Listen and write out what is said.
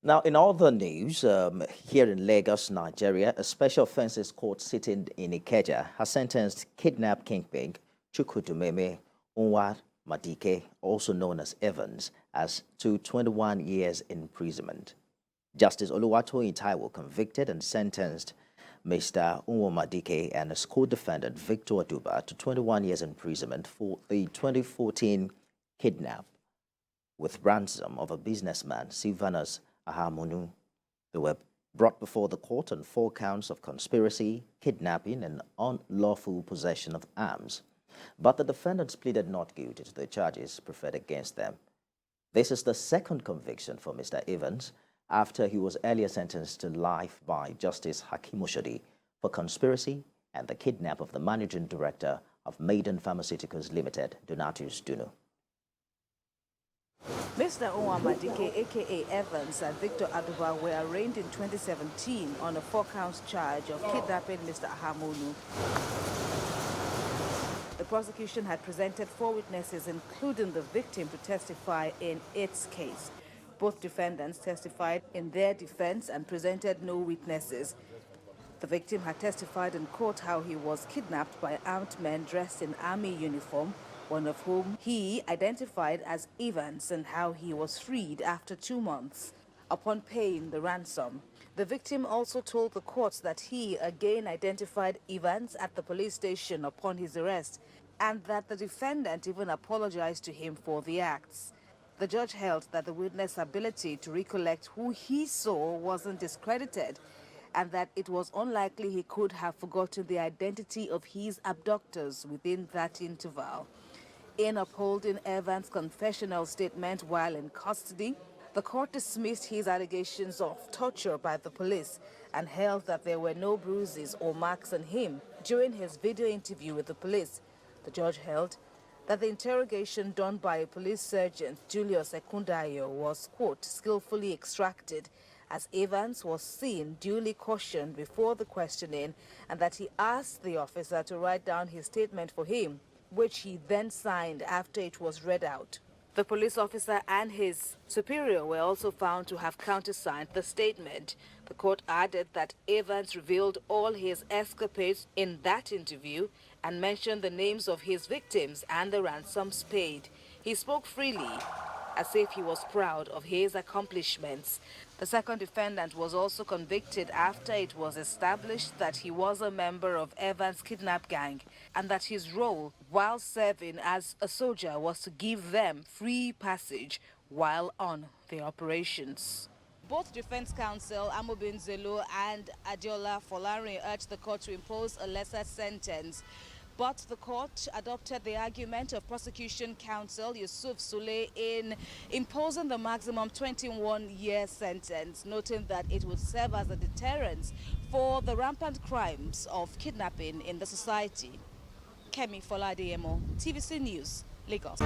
Now, in other news, here in Lagos, Nigeria, a special offences court sitting in Ikeja has sentenced kidnap kingpin Chukwudumeme Onwuamadike, also known as Evans, to 21 years imprisonment. Justice Oluwatoyin Taiwo convicted and sentenced Mr. Onwuamadike and his co-defendant Victor Aduba to 21 years imprisonment for the 2014 kidnap with ransom of a businessman, Sylvanus Ahamonu. They were brought before the court on 4 counts of conspiracy, kidnapping, and unlawful possession of arms. But the defendants pleaded not guilty to the charges preferred against them. This is the second conviction for Mr. Evans after he was earlier sentenced to life by Justice Hakim Oshodi for conspiracy and the kidnap of the managing director of Maiden Pharmaceuticals Limited, Donatus Dunu. Mr. Onwuamadike, a.k.a. Evans, and Victor Aduba were arraigned in 2017 on a 4-count charge of kidnapping Mr. Ahamonu. The prosecution had presented 4 witnesses, including the victim, to testify in its case. Both defendants testified in their defense and presented no witnesses. The victim had testified in court how he was kidnapped by armed men dressed in army uniform, one of whom he identified as Evans, and how he was freed after 2 months upon paying the ransom. The victim also told the court that he again identified Evans at the police station upon his arrest, and that the defendant even apologized to him for the acts. The judge held that the witness' ability to recollect who he saw wasn't discredited, and that it was unlikely he could have forgotten the identity of his abductors within that interval. In upholding Evans' confessional statement while in custody, the court dismissed his allegations of torture by the police and held that there were no bruises or marks on him. During his video interview with the police, the judge held that the interrogation done by a police sergeant, Julius Ekundayo, was, quote, skillfully extracted, as Evans was seen duly cautioned before the questioning, and that he asked the officer to write down his statement for him, which he then signed after it was read out. The police officer and his superior were also found to have countersigned the statement. The court added that Evans revealed all his escapades in that interview and mentioned the names of his victims and the ransoms paid. He spoke freely, as if he was proud of his accomplishments. The second defendant was also convicted after it was established that he was a member of Evans' kidnap gang and that his role while serving as a soldier was to give them free passage while on the operations. Both defense counsel Amobin Zelo and Adiola Folarin urged the court to impose a lesser sentence. But the court adopted the argument of prosecution counsel Yusuf Sule in imposing the maximum 21-year sentence, noting that it would serve as a deterrent for the rampant crimes of kidnapping in the society. Kemi Foladeyemo, TVC News, Lagos.